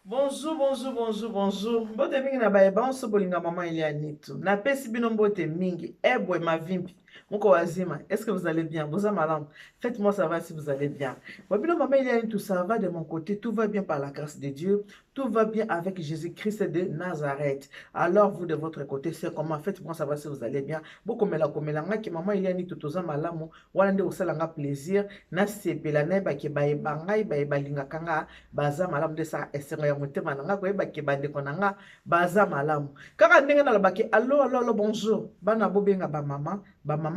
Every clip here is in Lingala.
Bonjour, bonjour, bonjour, bonjour. Mbote mingi na bayeba onso bolinga mama Elianitu. Na pesi bino mbote mingi. Ebwe mavimbi. Moko wazima. Est-ce que vous allez bien? Boza malam. Faites-moi savoir si vous allez bien. Bino mama Elianitu, ça va de mon côté. Tout va bien par la grâce de Dieu. Tout va bien avec Jésus-Christ de Nazareth. Alors vous de votre côté, c'est comment? Faites-moi savoir si vous allez bien. Boko mela komela nga ki mama Elianitu toza malamu. Wana nde osalanga plaisir. Na sepela na ba ke bayeba ngai bayeba lingaka nga. Baza malamu de sa esengo ya motema na nga koyeba ke bandeko na nga baza malamu kaka ndenge nalobaki allo bonjour bana bobenga bamama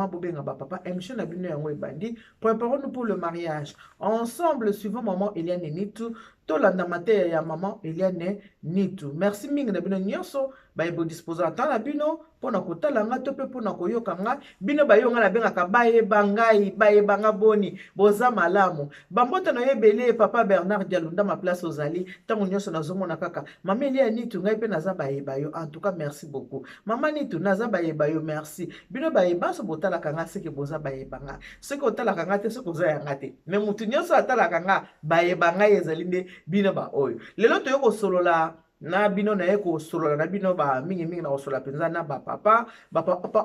bobenga bapapa émission na bino yango ebandi. Préparons-nous pour le mariage ensemble suivant maman Eliane Nitu tolanda mateya ya maman Eliane Nitu. Merci mingi na bino nyonso bayebo disposer ata na bino mpona kotala nga to mpe mpona koyoka nga bino bayonga na bengaka bayeba ngai bayeba nga boni boza malamu bambote na ebele papa Bernard Dialunda ma place ozali ntango nyonso nazomona kaka mama Elia Nitu ngai mpe naza bayeba yo. En tout cas merci beaucoup mama Nitu naza bayeba yo. Merci bino bayeba so botalaka nga seke boza bayeba nga soki otalaka nga te soki oza yanga te me mutu nyonso atalaka nga bayeba ngai ezali nde bino ba oyo lelo toyo kosolola na bino na ye kosolola na bino ba mingi na kosolola mpenza na bapapa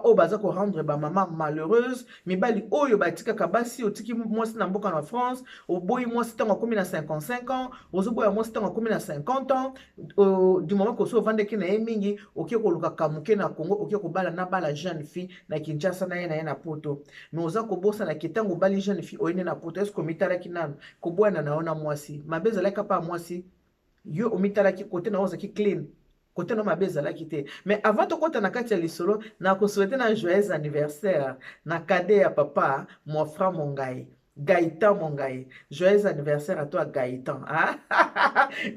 oyo baza korendre bamama malheureuse mibali oyo batikaka basi otiki mwasi na mboka na France oboyi mwasi ntango akomi na 55 ans ozoboya mwasi ntango akomi na 50 ans du moment koso ovandeki na ye mingi okie kolukaka moke na Congo okie kobala na bala jeune fille na Kinshasa na ye na poto me oza kobosana ke ntango obali jeune fille oyende na poto eske omitalaki nano koboyana na yo na mwasi mabe ezalaki pa mwasi yo omitalaki kote na ozaki clean kote na mabe ezalaki te mais avant tokota na kati ya lisolo na kosouhaite na joyeux anniversaire na kade ya papa mon frère Mongai Gaëtan Mongai. Joyeux anniversaire à toi Gaëtan. Ah?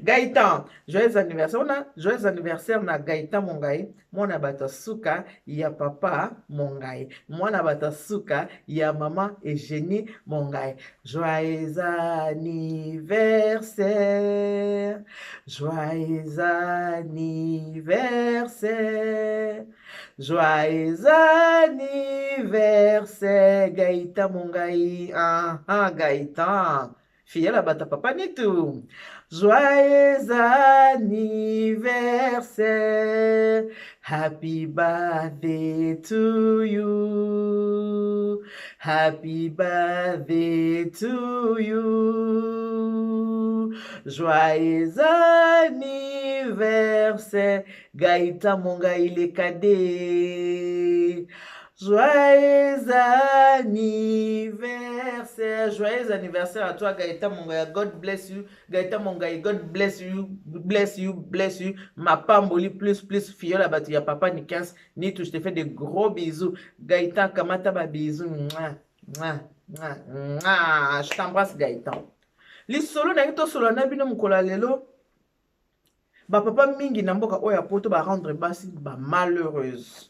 Gaëtan, joyeux anniversaire. On a joyeux anniversaire na Gaëtan Mongai. Mwana bata suka ya papa Mongai. Mwana bata suka ya maman Eugénie Mongai. Joyeux anniversaire. Joyeux anniversaire. Joyeux anniversaire, Gaïta Mongai. Ah, Gaïta. Fille la bata papa Nitu. Joyeux anniversaire. Happy birthday to you. Happy birthday to you. Joyeux anniversaire. Gaïta Mongai le cadet. Joyeux anniversaire. Joyeux anniversaire à toi Gaïta Mongai. God bless you. Gaïta Mongai. God bless you. Bless you. Bless you. Ma pamboli plus fiola batu ya papa ni 15. Ni tout. Je te fais de gros bisous. Gaïta kamata ba bisous. Mouah. Mouah. Mouah. Mouah. Je t'embrasse Gaïta. Lisolo na to solo na bino mukola lelo. Ba papa mingi na mboka oya poto ba rendre basi ba malheureuse.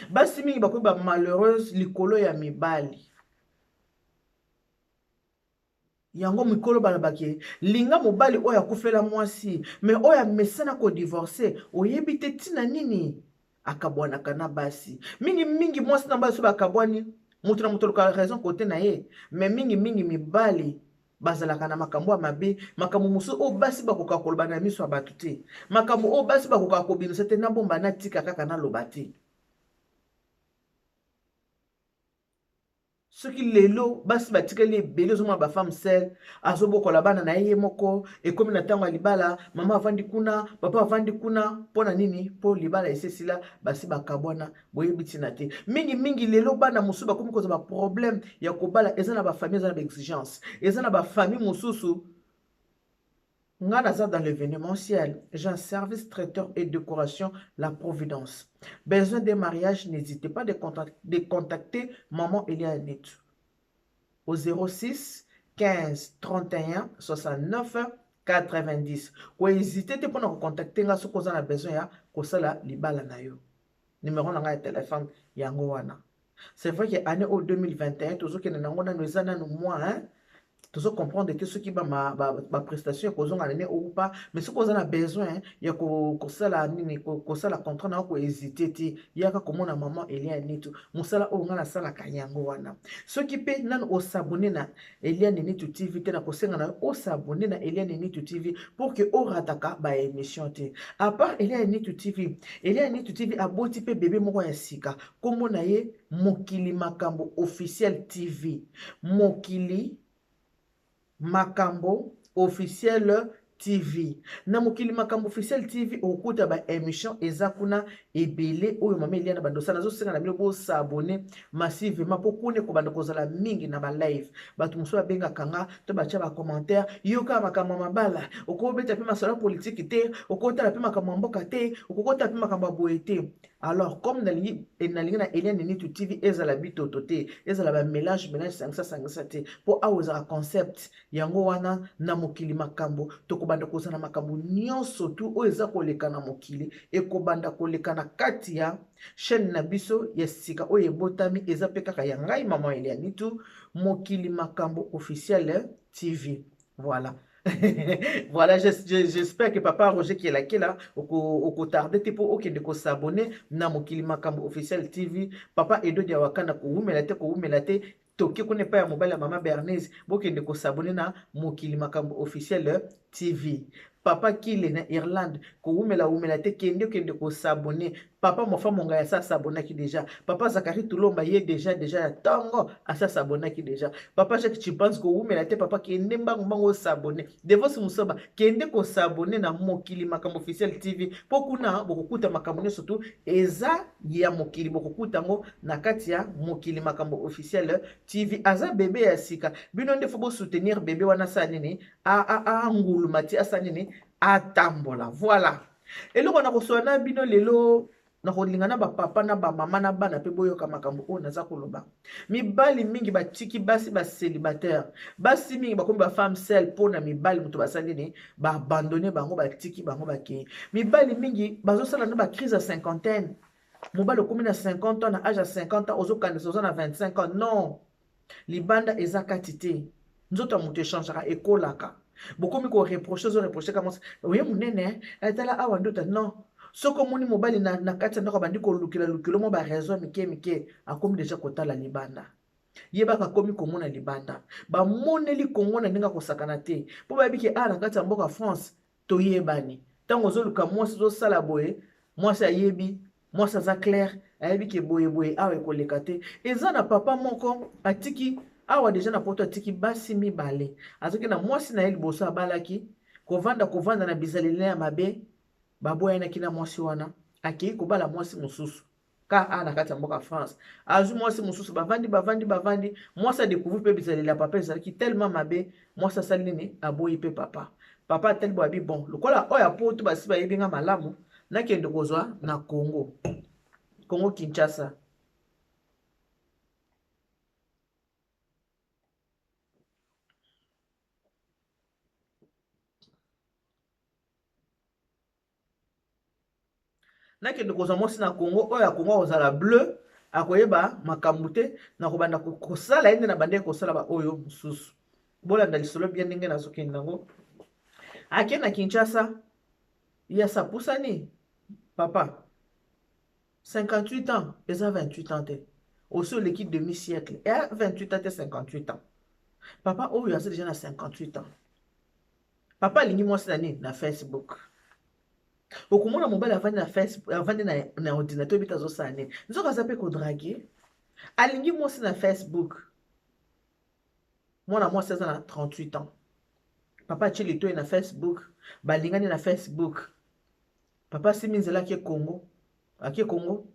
Basi mingi bakoyi ba malheureuse likolo ya mibali. Yango mikolo balabaki linga mobali oya kufela mwasi me oya mesana ko divorcer oyebi te tina nini akabwanaka na basi mingi mwasi na basi bakabwani mutu na mutu ka raison kote na ye me mingi mibali bazalaka na makambo ya mabe makambo musu o basi bakoka koloba na miso ya bato te makambo o basi bakoka kobimisa te na bomba na tika kaka na loba te soki lelo basi batikali ebele ozomona bafemme sel azobokola bana na ye moko ekomi na ntango ya libala mama avandi kuna papa avandi kuna mpona nini mpo libala esesila basi bakabwana boyebi ntina te mingi lelo bana mosusu bakomi kozwa baproblème ya kobala eza na bafamille eza na baexigence eza na bafamille mosusu. Nga naza dans l'événementiel, j'ai un service traiteur et décoration La Providence. Besoin de mariage, n'hésitez pas de contacter Maman Elia Nitu au 06 15 31 69 90. Ou hésitez pas à contacter nga soko za na besoin ya kosala libala na yo. Numéro na nga ya téléphone yango wana. C'est vrai que année au 2021 tozo ke nango na no eza nanu moi hein. Toujours comprendre que ce qui va ma prestation qu'on a donné ou pas mais ce qu'on a besoin il y a que ça la nini que ça la contrat na ko hésiter ti il y a comme na maman Elia Nitu musala o ngala sala kanyango wana ce qui peut nan o s'abonner na Elia Nitu TV te na ko senga na o s'abonner na Elia Nitu TV pour que o rataka ba émission te à part Elia Nitu TV a boti pe bébé moko ya sika kombo na ye Mokili Makambo officiel TV Mokili Makambo officiel TV. Na Mokili Makambo officiel TV okuta ba émission ezakuna ebele oyo mama Eliana bandosa nazo senga na bino bo s'abonner massivement pour kone ko bando kozala mingi na ba live. Batu muso benga kanga to ba tia ba commentaire yoka makambo mabala okobeta pe masala politique te okota la pe makambo mboka te okota pe makambo boye te. Alors comme na Eliana Nitu TV ezala bitoto te ezala ba mélange sangsa te pour awoza concept yango wana na Mokili Makambo tokobanda kozana makambo nyonso tu oyo eza koleka na mokili ekobanda koleka na kati ya chaîne na biso ya sika oyo ebotami eza pe kaka ya ngai mama Elia Nitu Mokili Makambo officiel TV. Voilà. Voilà, j'espère que papa Roger qui est là, au tardé pour okende ko s'abonner na Mokili Makambo officiel TV. Papa Edo Diawakana ko wumelate toki kone pa ya mobile ya mama Bernaise bokende ko s'abonner na Mokili Makambo officiel TV. Papa Kile na Irlande ko wumela te kende ko s'abonner. Papa mofa monga ya sa s'abonner ki déjà. Papa Zakari Tulomba ye déjà ya tango à sa s'abonner ki déjà. Papa Jacques Chipans ko wumela te papa kende mbango s'abonner. Devos musoba kende ko s'abonner na Mokili Makambo officiel TV. Pokuna bokukuta makambo surtout eza ya Mokili bokukuta ngo na kati ya Mokili Makambo officiel TV. Aza bébé ya sika. Bino nde faut soutenir bébé wana sa nini a ngulumati asanini atambola. Voilà. Et là on a reçu na bino lelo na kolingana ba papa na ba mama na bana pe boyoka makambo o naza koloba. Mibali mingi ba tiki basi ba célibataire. Basi mingi ba kombi ba femme seule pona mibali muto basalini ba abandonner bango ba tiki bango ba ke. Mibali mingi bazo sala na ba crise à cinquantaine. Mobali komi na 50 ans na âge à 50 ans ozo kanisa ozo na 25 ans. Non. Libanda eza katite. Nzoto muto échangera ekolaka. Bokomi ko reprocher comme ça. Oui munene, atala awa ndota non. Soko moni mobali na kati ndako bandi ko lukila mo ba raison mike akomi déjà kotala libanda. Yebaka komi komona libanda. Ba moneli kongo na ndinga ko sakana te. Po ba biki na kati ya mboka France to yebani. Tango zo luka mwasi zo sala boye, mwasi ayebi, mwasi za clair, ayebi ke boye awe koleka te. Eza na papa moko atiki awa deja na poto atiki basi mibale azoki na mwasi na ye liboso abalaki kovanda na bizaleli ya mabe baboyanaki na mwasi wana akei kobala mwasi mosusu ka na kati ya mboka France azwi mwasi mosusu bavandi mwasi adécouvre pe bizaleli ya papa ezalaki tellement mabe mwasi asali nini aboyi pe papa atali bo abi bon lokola oyo apoto basi bayebi nga malamu nakende kozwa na Congo Kinshasa. Nakende kozwa mwasi na Congo oyo ya Congo ozala bleu akoyeba makambo te na kobanda kosala ende na bande kosala ba oyo mosusu bolanda lisolo bien ndenge nazokende nango ake na Kinshasa ya sapusani papa 58 ans eza 28 ans te aussi l'équipe demi-siècle et 28 ans te 58 ans papa oyo aza déjà na 58 ans papa alingi mwasi na nini na Facebook. Okomona mobile avandi na Facebook avandi na ordinateur bita zo sane nzoka aza pe ko draguer alingi mwasi na Facebook mwana mwasi aza na 38 ans papa chili to na Facebook balingani na Facebook papa siminzela ke Congo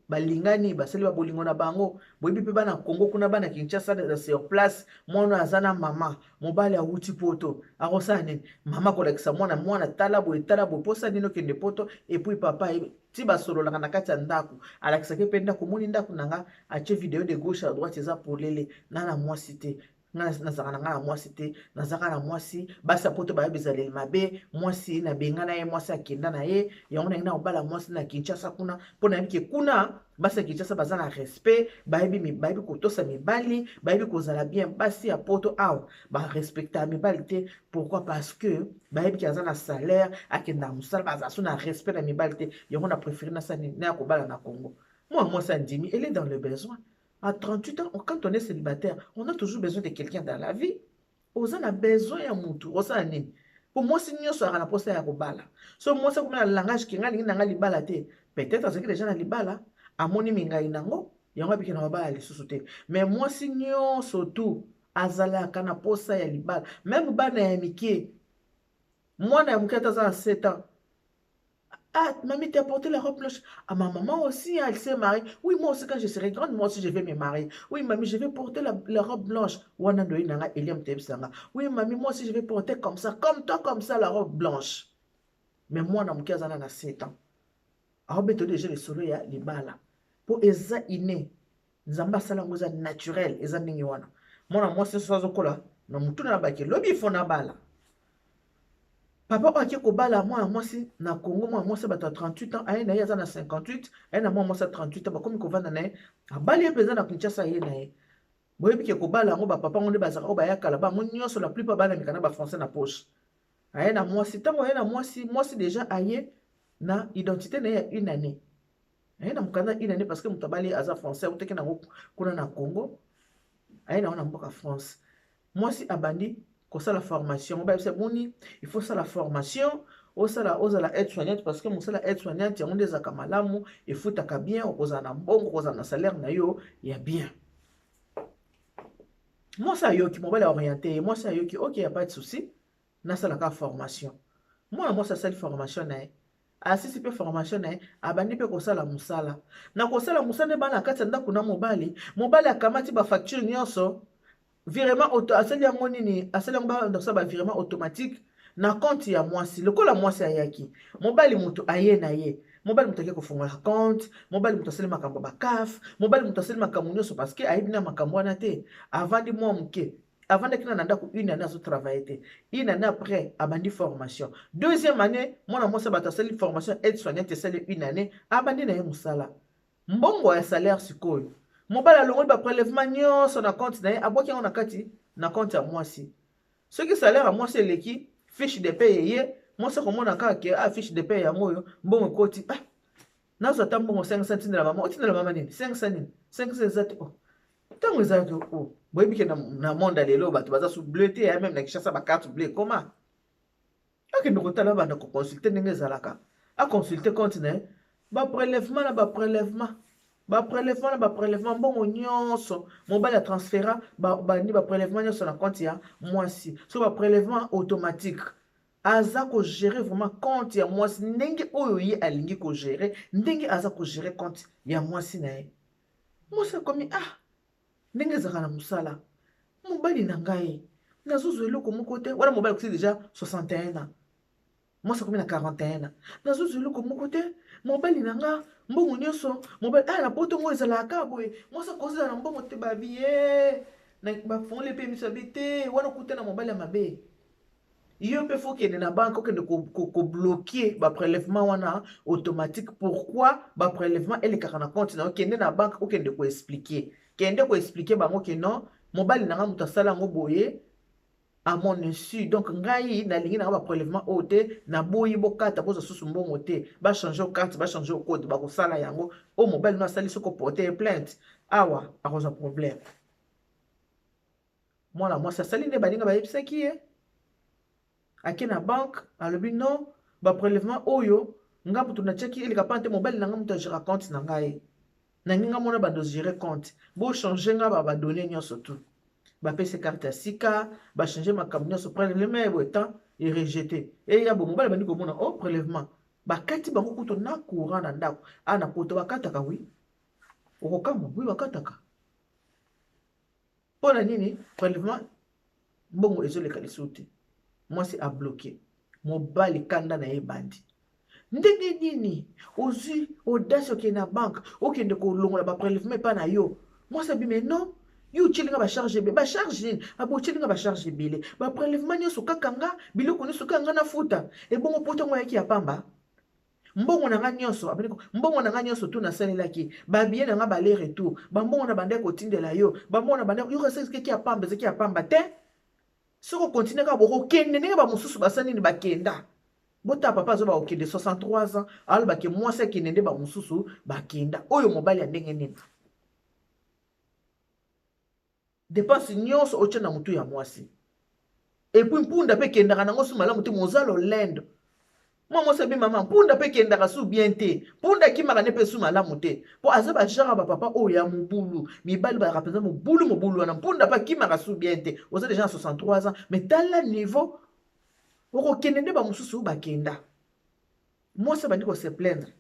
balingani basali ba bolingo na bango boyibi pe bana Congo kuna bana Kinshasa da sur place mwana azana mama mobali awuti poto akosane mama kolekisa mwana tala bo posa nino kende poto et puis papa ti basolo la na kati ya ndako alakisa ke penda komoni ndako nanga ache vidéo de gauche à droite eza polele nana mwasi te nazaka na nga na mwasi te nazaka na mwasi basi poto bayebezaleli mabe mwasi nabenga na ye mwasi akenda na ye yango na ye na kobala mwasi na Kinshasa kuna mpo nayebi ke kuna basi ya Kinshasa baza na respect bayebi kotosa mibali bayebi kozala bien basi ya poto awa barespecta mibali te pourquoi parce que bayebi ke aza na salaire akenda mosala baza so na respect na mibali te yango na préféré nasani na ya kobala na Congo mwasi andimi elle est dans le besoin. À 38 ans, quand on est célibataire, on a toujours besoin de quelqu'un dans la vie. On a besoin de mutu. Pour moi, si nous sommes à la poste à Kobala, si moi, c'est comme un langage qui est dans libala, peut-être que les gens dans libala, à mon iminga inango, il y a un peu qui n'a pas les sous-souter. Mais moi, si nous surtout, azala, kana poste à libala, même bana ya miki, moi, na mukata za 7 ans. Ah, mamie, t'as porté la robe blanche. Ah, ma maman aussi, elle s'est mariée. Oui, moi aussi, quand je serai grande, moi aussi, je vais me marier. Oui, mamie, je vais porter la robe blanche. Oui, mamie, moi aussi, je vais porter comme ça, comme ça, la robe blanche. Mais moi, na mouké, azana na 7 ans. Ah, ben, tu déjà le soleil, les balles. Pour eza inné, nzamba sala ngoza naturel, eza ningi wana. Moi, c'est ça, zokola. Na mutu na baki, lobi fona bala. Papa oaki kobala moi si na Congo moi si bata 38 ans aye na ye aza na 58 aye na moi si 38 ans bakomi kovanda na ye abali ye mpenza na Kinshasa ye na ye boyebi ke kobala yango bapapa ngo nde bazalaka oyo bayakala bango nyonso la plupart balamika na bafrançais na poche aye na mwasi ntango aye na mwasi déjà aye na identité na ye ya une année aye na mokanda une année parce que moto abali aza français auteki nango kuna na Congo aye na wana mboka France mwasi abandi la formation, il faut ça la formation, la aide-soignante parce que la aide-soignante, il y a des akamalamu, il faut taka bien, on a un bon, on a un salaire, il y a bien. Moi, ça yo qui m'a orienté, moi, ça yo qui, ok, il n'y a pas de souci, na ça la formation. Moi, ça c'est la formation, asi sipe formation abandi pe kosala musala. Na kosala musala ne bana kati ndako na mobali akamati ba facture nyonso. Virement virement automatique na compte ya mwasi lokola mwasi ayaki mobali mutu aye na ye mobali mutu akiko fungola compte mobali mutu asali makambo ba CAF mobali mutu asali makambo nyonso parce que ayebi na makambo wana te avandi mwa muke avant de kina na ndako une année azo travailler te une année après abandi formation deuxième année mwana mwasi batasali formation aide soignante esali une année abandi na ye musala mbongo ya salaire sikoyo mobala longoli ba prélèvement nyonso na compte na ye aboki yango na kati na compte ya mwasi soki salaire ya mwasi eleki fiche de paye ye mwasi akomona kaka ke fiche de paye yango oyo mbongo ekoti nazwa ata mbongo 500 tindela mama otindela mama nini 500 nini 500 eza te ntango eza te boyebi ke na monde lelo bato baza su bleu te ya meme na Kinshasa bakarte bleu koma akende kotala banda koconsulte ndenge ezalaka aconsulte compte na ye baprélèvement na baprélèvement mbongo nyonso mobali ya transfera bani baprélèvement nyonso na compte ya mwasi so baprélèvement automatique aza kogérer vraiment compte ya mwasi ndenge oyo ye alingi kogérer ndenge aza kogérer compte ya mwasi na ye mwasi akomi ndenge ezalaka na mosala mobali na ngai nazozwa eloko moko te wana mobali akosi déjà 61 ans mwasi akomi na 41 ans nazozwa eloko moko te mobali na nga mbongo nyonso mobali na poto ngo ezalaka boye mwasi akozela na mbongo te babiye na bafongoli mpe miso abi te wana okuta na mobali ya mabe yo mpe fo okende na banke okende kobloke baprélèvement wana automatique pourquoi baprélèvement elekaka na compte na yo kende na banke okende koexplike kende koexplike bango ke non mobali na nga moto asala yango boye à mon insu donc ngai nalingi na ba prélèvement ote na boyi bokata boza susu mbongo te ba changer carte ba changer code ba kosala yango o mobile no asali soko porter plainte awa akoza problème moi ça sali ne balinga ba yebisaki ye ake na banque alobi non ba prélèvement oyo nga mutu na cheki ele kapante mobile na nga mutu agera compte na ngai na nginga mona ba dosi gérer compte bo changer nga ba donner nyonso tout bapese carte ya sika bachange makambo nyonso prélèvement ebo etant erejeté eya bo mobali bandi komona prélèvement bakati bango kutu na courant na ndako na poto bakataka wi okokamba wi bakataka mpona nini prélèvement mbongo ezoleka lisu te mwasi abloqué mobali kanda na ye bandi ndenge nini ozwi audace okende na banque okende kolongola baprélèvement epa na yo mwasi abime non yo tielinga ba charge be ba charge abo tielinga ba charge bele ba prélèvement nyoso kakanga biloko nyonso kanga na futa e bongo poto ngo yaki ya pamba mbongo na nga nyonso aboniko mbongo na nga nyonso tu nasalelaki babiye na nga bale retour bambongo na bande kotindela yo bambongo na bande yo kaseki ya pamba te soko continue ka boko kende ndenge ba mususu basani ni bakenda bota papa zo ba okende 63 ans alors ba ke mwasi kende nde ba mususu bakenda oyo mobali ya ndenge nini dépense nyonso otia na mutu ya mwasi et puis mpunda pe kendaka nango su malamu te mozalo lendo moi sabi mama mpunda pe kendaka su bien te mpunda kimaka ne pe su malamu te po aza ba jara ba papa oyo ya mobulu mibali ba représente mobulu wana mpunda pa kimaka su bien te oza déjà 63 ans mais tala niveau oko kende nde ba mususu bakenda moi ça bandi ko se plaindre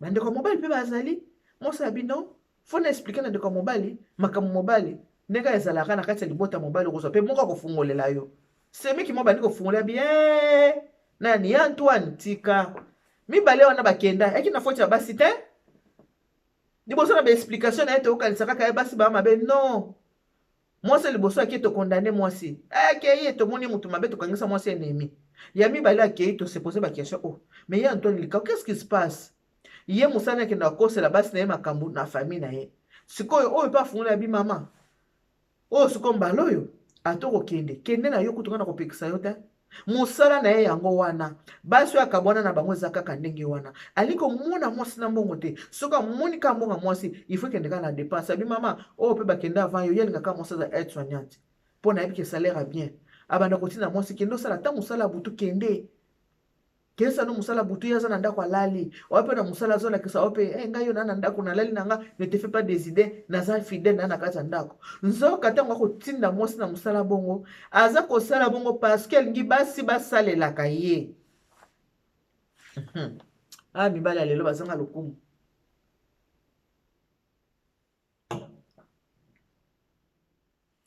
bande ko mobile pe bazali moi ça bino faut na expliquer na de ko mobile makamu mobile ndenge ezalaka na kati ya libota mobile kozwa pe moko akofungolela yo semeki mo bandi kofungolela bien nani ya Antoine tika mibale wana bakenda eki na foti ya basi te liboso na ba explication na ete okanisa kaka ya basi ba mabe non mwasi liboso aki to condamner mwasi akei tomoni mutu mabe tokangisa mwasi ennemi ya mibale akei to se poser ba question oh mais ya Antoine lika qu'est-ce qui se passe ye musana akenda kosela basi na ye makambo na famille na ye sikoyo oyo pa fungolela bi mama oyo siko mbala oyo atoko kende na yo kutunga na kopekisa yo te musala na ye yango wana basi akabwana na bango eza kaka ndenge wana aliko mona mwasi na mbongo te soka moni ka mbonga mwasi il faut kende ka na dépense abi mama oyo pe bakende avant yo yelinga ka mwasi za aide soignante po na yebi ke salaire bien abanda kotina mwasi kende osala ta musala butu kende kesa no musala butu yaza na ndako alali wape na musala zola kisa wape ngai yo na ndako na lali nanga ne te fais pas des idées naza fidèle na kati ndako nzoka tango ko tinda mwasi na musala bongo aza ko sala bongo parce que ngi basi basalela kaye ah mibala lelo bazanga lokumu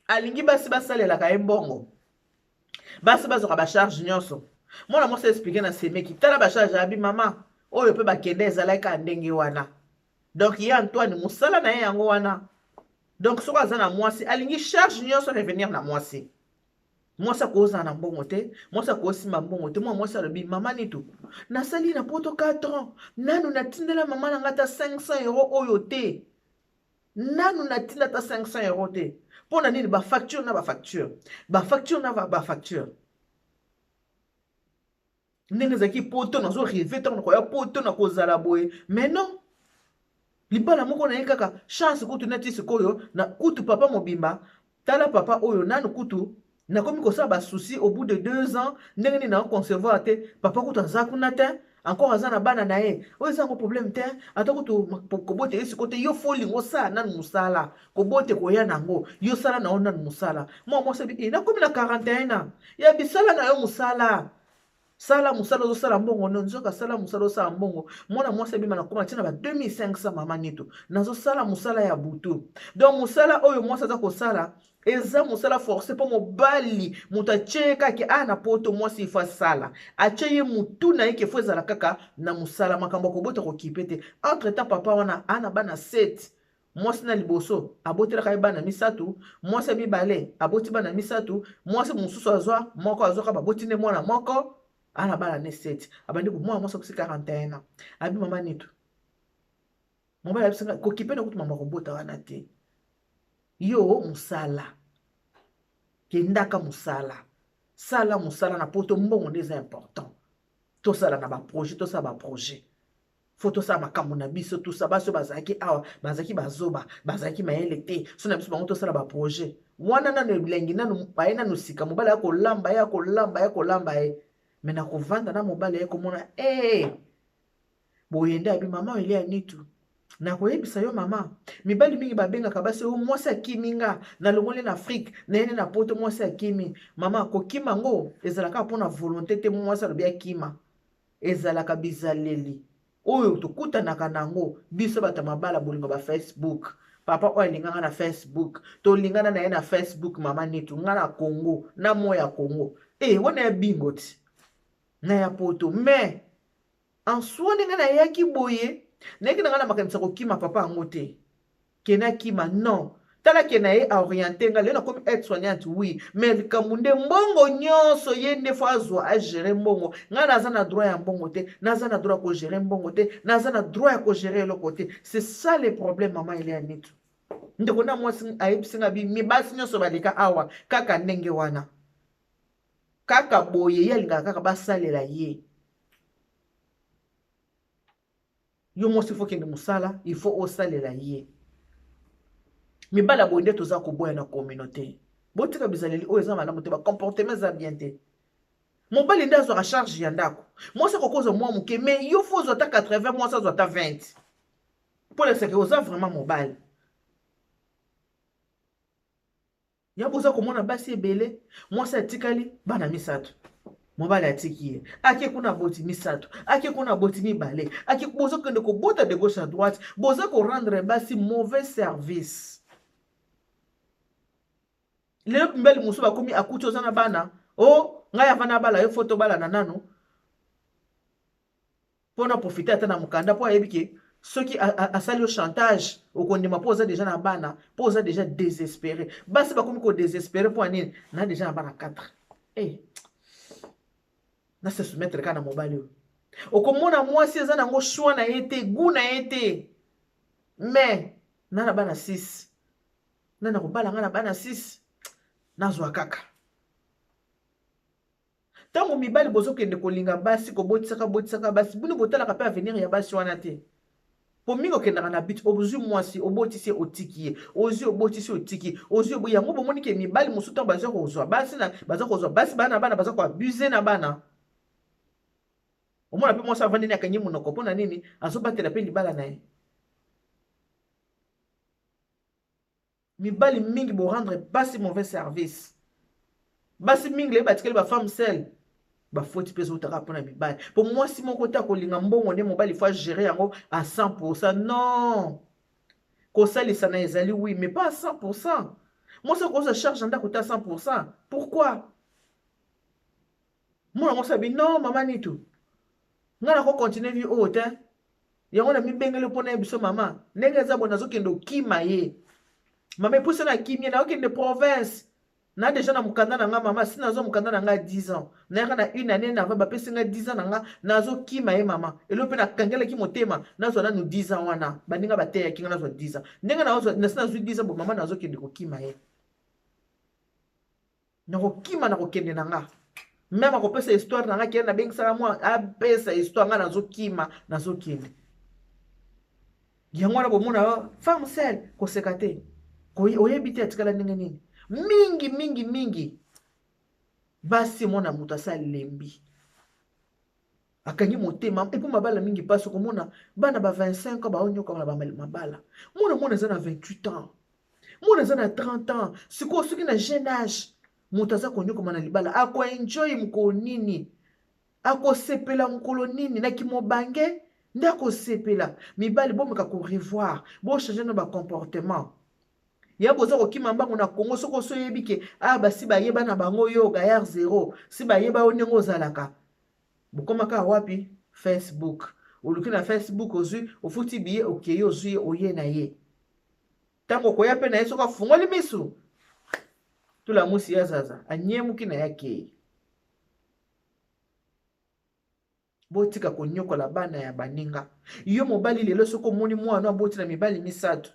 alingi basi basalela kaye mbongo basi bazoka ba charge nyonso mwana mwasi expliquer na semeki tala ba charge abi mama oyo pe bakende ezalaka ndenge wana donc ye Antoine musala na ye yango wana donc soko aza na mwasi alingi charge nyonso revenir na mwasi mwasi akoza na mbongo te mwasi akosimba mbongo te mwasi alobi mama nitu nasali na poto 4 ans nanu natindela mama na ngata 500 € oyo te nanu natinda ta 500 € te pona nini ba facture na ba facture ndenge zaki poto nazo rêver tant ko ya poto na kozala boye mais non libala moko na kaka chance kutu neti sikoyo na kutu papa mobimba tala papa oyo nanu kutu na komi ko sa ba souci au bout de 2 ans ndenge ni na concevoir te papa kutu azakuna te encore azana bana na ye oyo zango problème te ata kutu ko bote esi kote yo foli ngo sa nanu musala ko bote ko ya nango yo sala na ona musala mo sebi na komi na 41 ans ya bisala na yo musala sala musala zo sala mbongo nzoka sala musala zo mbongo mona mwasi bima na koma tina ba 2500 mama nito nazo sala musala ya butu donc musala oyo mwasi za ko sala eza musala forcé po mobali mutacheka ke ana poto mwasi ifa sala acheye mutu na yeke fo ezala kaka na musala makambo ko bota ko kipete entre temps papa wana ana bana 7 mwasi na liboso abotelaka bana misatu mwasi mibale aboti bana misatu mwasi mususu azwa moko azwa ka baboti ne mwana moko ana bala ne 7 abandi ko mwa mwasa ko 41 ans abi mama nitu mobala bisinga ko kipena kutu mama ko bota wana te yo musala kendaka musala sala musala na poto mbongo ndeza important to sala na ba projet to sala ba projet photo sa makambo na biso tout ça baso bazaki awa bazaki bazoba bazaki mayele te so na biso bango to sala ba projet wana na bilengi nanu bayena no sika mobala ya kolamba mais na kovanda na mobala ya komona boyende abi mama ile ya nitu na koyebisa yo mama mibali mingi babengaka basi o mwasi akiminga na longole na Afrique na yene na poto mwasi akimi mama kokima ngo ezalaka mpona volonté te mwasi alobi akima ezalaka bizaleli oyo tokutanaka nango biso bata mabala bolingo ba Facebook papa oyo alinganga na Facebook tolingana na ye na Facebook mama nitu nga na Congo na moya Congo wana ya bingo ti na ya poto mais en soi ndenge na yaki boye neki na nga na makanisa kokima papa yango te kena kima non tala kena ye orienté nga lena comme aide soignante oui mais likambo mbongo nyonso ye nde fo azwa a gérer mbongo nga naza na droit ya mbongo te naza na droit ko gérer mbongo te naza na droit ya ko gérer eloko te. C'est ça le problème mama ile ya nitu ndeko na mwasi ayebisi nga bi mibasi nyonso baleka awa kaka ndenge wana kaka boye ye alingaka kaka basalela ye yo mwasi fo kende mosala il faut osalela ye mibala boye nde toza koboya na communauté botika bizaleli oyo eza malamu te bacomportement eza bien te mobali nde azwaka charge ya ndako mwasi akokozwa mwa moke mais yo fo ozwa ata 80 mwasi azwa ata 20 mpo leseke oza vraiment mobali ya boza komona basi ebele mwasi atikali bana misato mobali atiki ye ake kuna boti misato ake kuna boti mibale ake boza kende kobota de gauche à droite boza korendre basi mauvais service lelo mbeli musu bakomi akuti oza na bana o ngai avana bala yo foto bala na nano pona profiter ata na mukanda po ayebi ke soki asali yo chantage okondima po oza déjà na bana po oza déjà désespéré basi bakomi ko désespéré po anini na déjà na bana 4 na se soumettre kana mobali oyo okomona mwasi eza nango choix na ye te goût na ye te mais na bana 6 na kobala nga na bana 6 nazwa kaka tango mibali bozokende kolinga basi kobotisaka basi bino botalaka pe avenir ya basi wana te po mingi okendaka na bit obozwi mwasi obotisi otiki ye ozwi obotisi otiki ozwi yango bomoni ke mibali mosusu ntango baza kozwa basi bana baza koabuse na bana omona pe mwasi avandi nini akangi monoko mpo na nini azobatela pe libala na ye mibali mingi borendre basi mauvais service basi mingi le batikeli bafemme sele bafoti mpe ezotaka mpona mibali po mwasi moko ta kolinga mbongo nde mobali faut gérer yango à 100%. Non kosalisa na ezali oui mais pas à 100%. mwasi akoza charge ndako ta 100%. Pourquoi mona mwasi abi non mama nitu nga na kocontinue vi oyo te yango na mibengeli mpona ye biso mama ndenge eza bo nazokende okima ye mama epuse na kimie naokende province na déjà na mukanda na nga mama si nazo mukanda na nga 10 ans nayaka na une année na va bapesi nga 10 ans na nga nazokima ye mama elo mpe nakangelaki motema nazwa nanu 10 ans wana baninga bateyaki nga nazwa 10 ans ndenge nasi nazwi 10 ans bo mama nazokende kokima ye nakokima nakokende na nga même akopesa histoire na nga kende nabengisaka mwa apesa histoire nga nazokende yango wana bomona femme sele koseka te oyebi te atikala ndenge nini mingi basi mwana moto asali lembi akangi motema epo mabala mingi pasi komona bana ba 25 ans baonyoka na mabala mwana eza na 28 ans mwana eza na 30 ans sikoyo soki na jeune âge moto aza konyokoma na libala akoenjoy mokolo nini akosepela mokolo nini na kimobange nde akosepela mibali bomeka korevoir bochange na bacomportement ya boza kokima mbango na Congo soko so yebi ke basi bayeba na bango yo gayar 0 si bayeba yo ndenge ozalaka bokomaka wapi Facebook oluki na Facebook ozwi ofuti biye okeye ozwi oye na ye tango koya pe na ye soko afungoli misu tula musi ya zaza anyemuki na yake botika konyokola bana ya baninga yo mobali lelo soko moni mwana aboti na mibali misato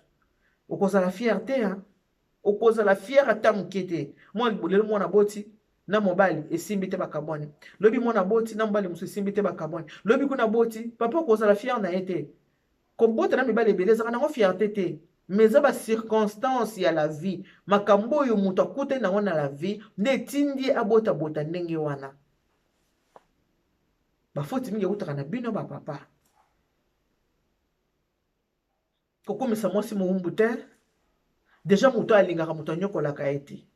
okozala fierté hein okozala fier ata mukete lelo mwana boti na mobali esimbi te bakabone lobi mwana boti na mobali musu esimbi te bakabone lobi kuna boti papa okozala fier na ete kobota na mibali ebeleza kana ngo fierté te mais eza ba circonstance ya la vie makambo oyo moto akutani nango na la vie nde etindi abota ndenge wana bafoti mingi ekutaka na bino bapapa kokomisa mwasi mowumbu te déjà moto alingaka moto anyokolaka ye te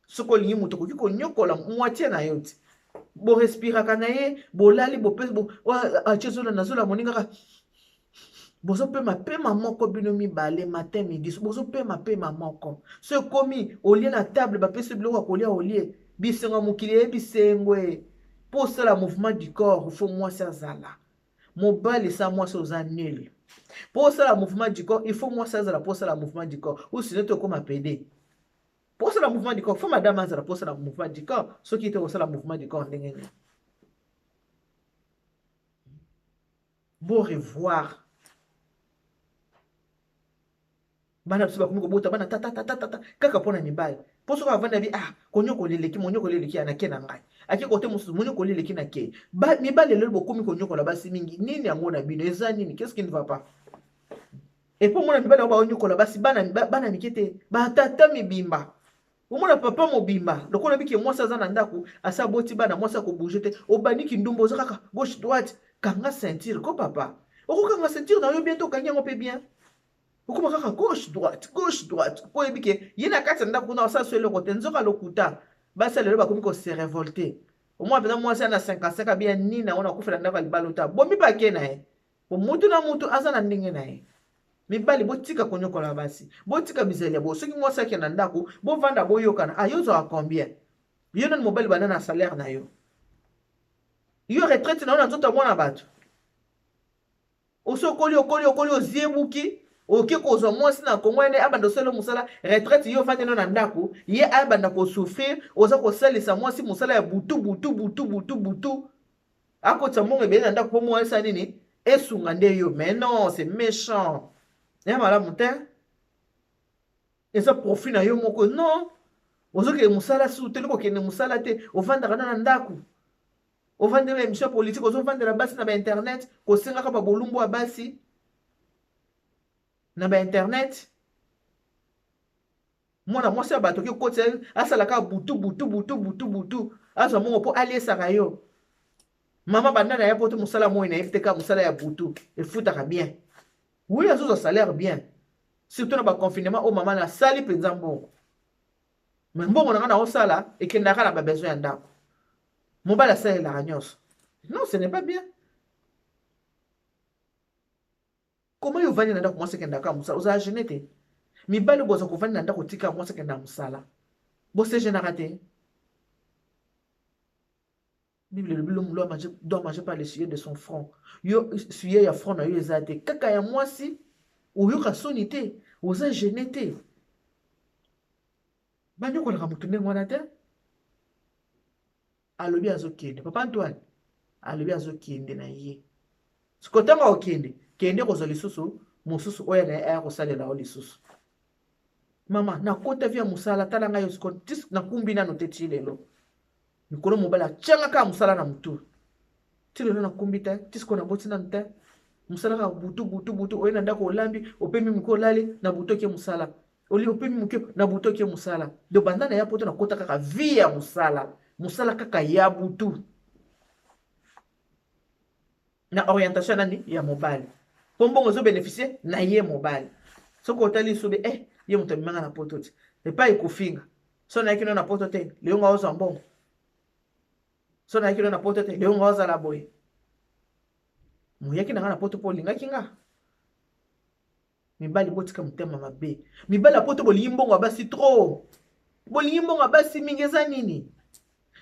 soki olingi moto okoki konyokola moitié na yo te borespiraka na ye bolali bopesi atie zola na zola moningaka bozopema pema moko bino mibale matin midi bozopema pema moko so ekomi olie na table bapesi biloko ya kolia olie bisengo mokili eyebisengwe mpo osala mouvement du corps fo mwasi azala mobali sa mwasi oza nul Pour ça, le mouvement du corps, il faut moi ça, pour ça, le mouvement du corps. Ou sinon, tu comme PD. Pour ça, le mouvement du corps, il faut madame Azara pour ça, le mouvement du corps. Ceux qui étaient au le mouvement du corps, bon revoir. Bana biso bakomi kobota bana tata kaka mpona mibali mpo soki avandi abi konyoko leleki monyoko leleki anake na ngai ake kote mosusu monyoko leleki na ke mibali lelo bokomi konyokola basi mingi nini yango na bino eza nini qu'est-ce qui ne va pas epo mona mibali yango baonyokola basi bana mike te batata mibimba omona papa mobimba lokola biki mwasi aza na ndako asa aboti bana mwasi akobouge te obandiki ndumba oza kaka gauche droite kanga ceinture ko papa okokanga ceinture na yo bien to okangi yango mpe bien okoma kaka gauche droite po yebi ke ye na kati ya ndako kuna osala eloko te nzoka lokuta basi lelo bakomi kose revolte omwana mpenza mwasi ana 55 abia nini yango nakufela ndako ya libala ota bomi bake na ye po mutu na mutu aza na ndenge na ye mibali botika konyokola basi botika bizali ya bo soki mwasi ake na ndako bovanda boyokana yo ozwaka combien yo nani mobali banda na salaire na yo yo retraite na yo na nzoto ya mwana bato osi okoli oziebuki oke kozwa mwasi na kongo ene abanda osala mosala retraite yo ofandi no na ndako ye abanda kosouffrir oza kosalisa mwasi mosala ya butu akotisa mbongo ebele na ndako mpo mwasi nini esunga nde yo mais non c'est méchant ya malamu te eza profit na yo moko non ozokende mosala su te lokokende mosala te ovandaka na ndako ovandela émission politique ozovandela basi na bainternet kosengaka babolumbu ya basi na bainternet mwana mwasi ya bato okokotisa asalaka butu azwa mongo mpo aliesaka yo mama banda na ye mpo te mosala moi na ye te kaka mosala ya butu efutaka bien oui azozwa salaire bien surtout na baconfinement oyo mama nasali mpenza mbongo me mbongo na nga na osala ekendaka na babesoin ya ndako mobali asalelaka nyonso non ce n'est pas bien comment yo ovandi na ndako mwasi ekendaka mosala ozala gene te mibali boza kovandi na ndako tika mwasi ekenda mosala bosegenaka te Bible elobi l'homme doit manger par le sujet de son front yo suye ya front na yo eza te kaka ya mwasi oyoka soni te oza gene te banyokolaka motu ndenge wana te alobi azokende papa Antoine alobi azokende na ye sikotanga okende kende kozwa lisusu mosusu oyo na ye aya kosalela o lisusu mama nakota vi ya mosala tala ngai yo nakumbi nano te ti lelo mikolo mobali atiangaka mosala na motu ti lelo nakumbi te ti siko naboti nano te mosala kaka butu oye na ndako olambi opemi moke olali na butu oke mosala opemi moke na butu oke mosala do banda na ya poto nakota kaka vi ya mosala kaka ya butu na orientation nani ya mobali mpo mbongo ezobénéficie na ye mobali soki otali sobe ye moto amimanga na poto te epai ekofinga so nayaki no na poto te leyonga ozwa mbongo so nayaki no na poto te leyonga ozala boye moyaki na nga na poto mpo olingaki nga mibali botika motema mabe mibali ya poto bolingi mbongo ya basi trop bolingi mbongo ya basi mingi eza nini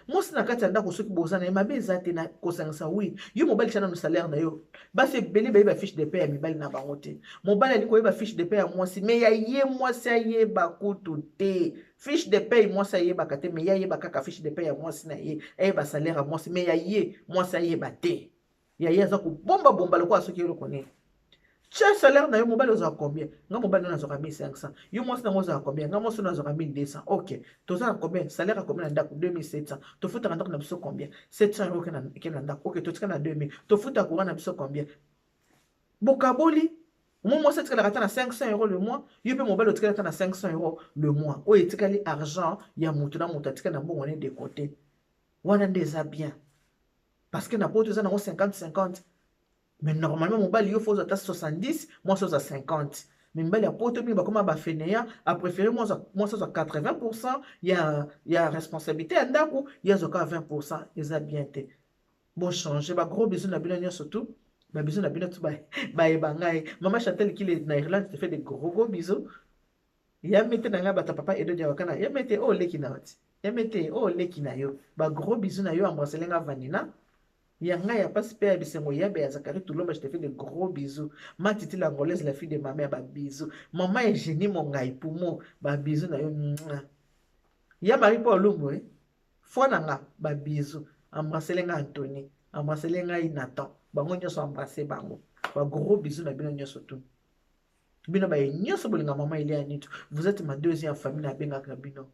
mwasi na kati ya ndako soki boza na ye mabe eza te na kosangisa wi yo mobali tia nano salaire na yo basi ebele bayeba fiche de paie ya mibali na bango te mobali ali koyeba fiche de paie ya mwasi me ya ye mwasi ayeba kutu te fiche de paie mwasi ayebaka te me ye ayeba kaka fiche de paie ya mwasi na ye ayeba salaire ya mwasi me ya ye mwasi ayeba te ya ye aza kobombabomba lokola soki eloko nini tia salaire na yo mobali ozwaka combien nga mobali nano azwaka 1500 yo mwasi nango ozwaka combien nga mwasi nano azwaka 1200 ok toza na combien salaire ya combien na ndako 2700 tofutaka ndako na biso combien 700 euro ke na ndako ok totika na 2000 tofuta courant na biso combien bokaboli mo mwasi atikalaka ata na 500 euro le mois yo mpe mobali otikali ata na 500 euro le mois oyo etikali argent ya motu na motu atikali na mbongo ne de côté wana nde eza bien parce que na poto eza nango 50-50 mais normalement mobali yo faut ata 70 mwasi oza 50 mais mibali ya poto mingi bakoma bafeneya apréféré mwasi ozwa 80% ya responsabilité ya ndako ye azwaka 20% eza bien te bochange bagros bisou na bino nyonso tu babisou na bino tu bayeba ngai mama Chantal kile na Irlande te fait de gros bisous ya mete na ngai bata papa Edo Diawakana ya mete o leki na wati ya mete o leki na yo bagros bisou na yo embrasselenga Vanina Yanga ya passe pe ya bisengo yabe ya Zakari Tulomba, je te fais de gros bisous. Ma titi l'angolaise, la fille de ma mère, ba bisous. Maman est génie mon ngai poumon, ba bisous na yo. Ya Marie Paul Lumbo, fois nanga, ba bisous. Embrassez nga Anthony, embrassez nga Nathan. Bango nyoso embrasser bango. Ba gros bisous na bino nyoso tout. Bino ba nyoso bolinga maman il est nitu. Vous êtes ma deuxième famille na benga bino.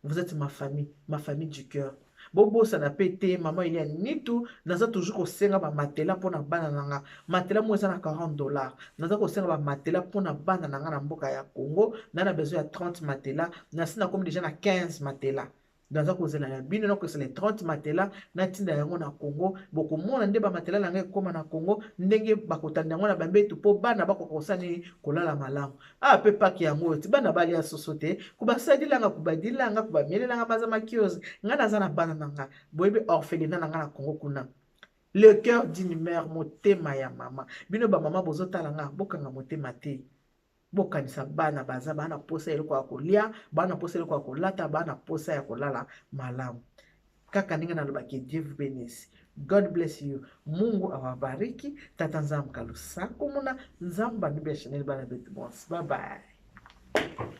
Vous êtes ma famille du cœur. Bobo ça n'a pas été maman il y a ni tout naza toujours au senga ba matela pour na bana nanga matela mo ça na $40 naza ko senga ba matela pour na bana nanga na mboka ya Congo na besoin ya 30 matela na sina comme déjà na 15 matela naza ko zela ya bino na ko c'est les 30 matela na tinda yango na Congo boko mona nde ba matela nanga ekoma na Congo ndenge bakotanda yango na bambetu po bana bako kosani kolala malamu a pe paki yango ti bana bali ya sosote kubasadilanga kubadilanga kubamelelanga bazama kiosk ngana zana bana nanga boyebe orphelinat nanga na Congo kuna le cœur d'une mère motema ya mama bino ba mama bozotala nga bokanga motema te bokanisa bana baza bana posa eloko ya kolia bana posa eloko ya kolata bana posa ya kolala malamu kaka ndenge nalobaki Dieu vous bénisse. God bless you. Mungu awabariki. Tata nzambe kalusa kumuna nzamba nibeshaneli bana betu. Bye bye.